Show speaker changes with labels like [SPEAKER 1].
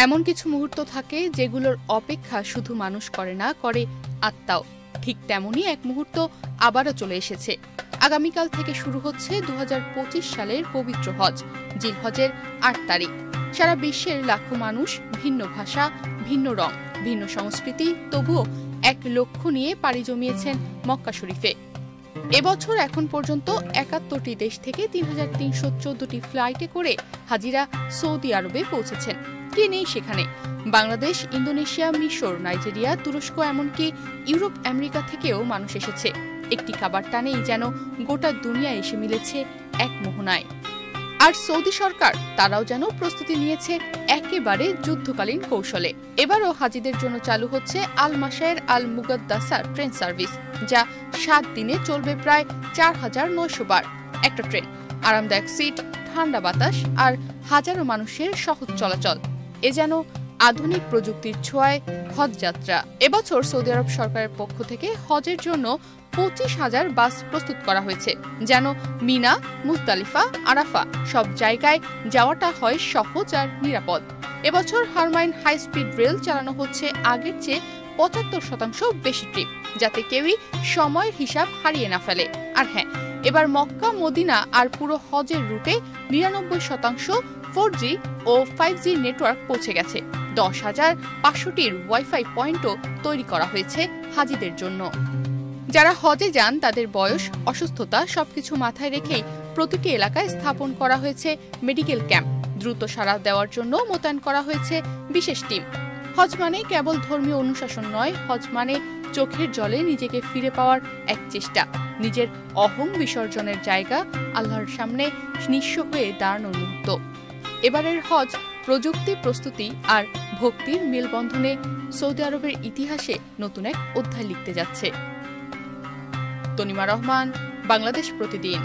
[SPEAKER 1] এমন কিছু মুহূর্ত থাকে যেগুলোর অপেক্ষা শুধু মানুষ করে না, করে আত্মাও। ঠিক তেমনই এক মুহূর্ত আবারও চলে এসেছে। আগামীকাল থেকে শুরু হচ্ছে 2025 সালের পবিত্র হজ, জিলহজের 8 তারিখ। সারা বিশ্বের লাখো মানুষ, ভিন্ন ভাষা, ভিন্ন রং, ভিন্ন সংস্কৃতি, তবুও এক লক্ষ্য নিয়ে পাড়ি জমিয়েছেন মক্কা শরীফে। এবছর এখন পর্যন্ত 71টি দেশ থেকে 3314টি ফ্লাইটে করে হাজিরা সৌদি আরবে পৌঁছেছেন। কে নেই সেখানে? বাংলাদেশ, ইন্দোনেশিয়া, মিশর, নাইজেরিয়া, তুরস্ক, এমনকি ইউরোপ আমেরিকা থেকেও মানুষ এসেছে। একটি খাবার টানেই যেন গোটা দুনিয়া এসে মিলেছে এক মোহনায়। আর সৌদি সরকার, তারাও যেন প্রস্তুতি নিয়েছে একেবারে যুদ্ধকালীন কৌশলে। এবারও হাজিদের জন্য চালু হচ্ছে আল মাশায়ের আল মুগাদ্দাসা ট্রেন সার্ভিস, যা 7 দিনে চলবে প্রায় 4900 বার। একটা ট্রেন, আরামদায়ক সিট, ঠান্ডা বাতাস আর হাজারো মানুষের সহজ চলাচল। এ যেন আধুনিক প্রযুক্তির ছোঁয়ায় হজ যাত্রা। এবছর সৌদি আরব সরকারের পক্ষ থেকে হজের জন্য 25,000 বাস প্রস্তুত করা হয়েছে, যেন মিনা, মুজদালিফা, আরাফা সব জায়গায় যাওয়াটা হয় সহজ আর নিরাপদ। এবছর হারমাইন হাই স্পিড রেল চালানো হচ্ছে আগের চেয়ে 75% বেশি ট্রিপ, যাতে কেউই সময়ের হিসাব হারিয়ে না ফেলে। আর হ্যাঁ, এবার মক্কা, মদিনা আর পুরো হজের রুটে 99% 4G ও 5G নেটওয়ার্ক পৌঁছে গেছে। 10,500টির ওয়াইফাই পয়েন্টও তৈরি করা হয়েছে হাজিদের জন্য। যারা হজে যান তাদের বয়স, অসুস্থতা সবকিছু মাথায় রেখেই প্রতিটি এলাকায় স্থাপন করা হয়েছে মেডিকেল ক্যাম্প। দ্রুত সাড়া দেওয়ার জন্য মোতায়েন করা হয়েছে বিশেষ টিম। হজ মানে কেবল ধর্মীয় অনুশাসন নয়, হজ মানে চোখের জলে নিজেকে ফিরে পাওয়ার এক চেষ্টা, নিজের অহং বিসর্জনের জায়গা, আল্লাহর সামনে নিঃস্ব হয়ে দাঁড়ানোর মুহূর্ত। এবারের হজ প্রযুক্তি, প্রস্তুতি আর ভক্তির মেলবন্ধনে সৌদি আরবের ইতিহাসে নতুন এক অধ্যায় লিখতে যাচ্ছে। তনিমা রহমান, বাংলাদেশ প্রতিদিন।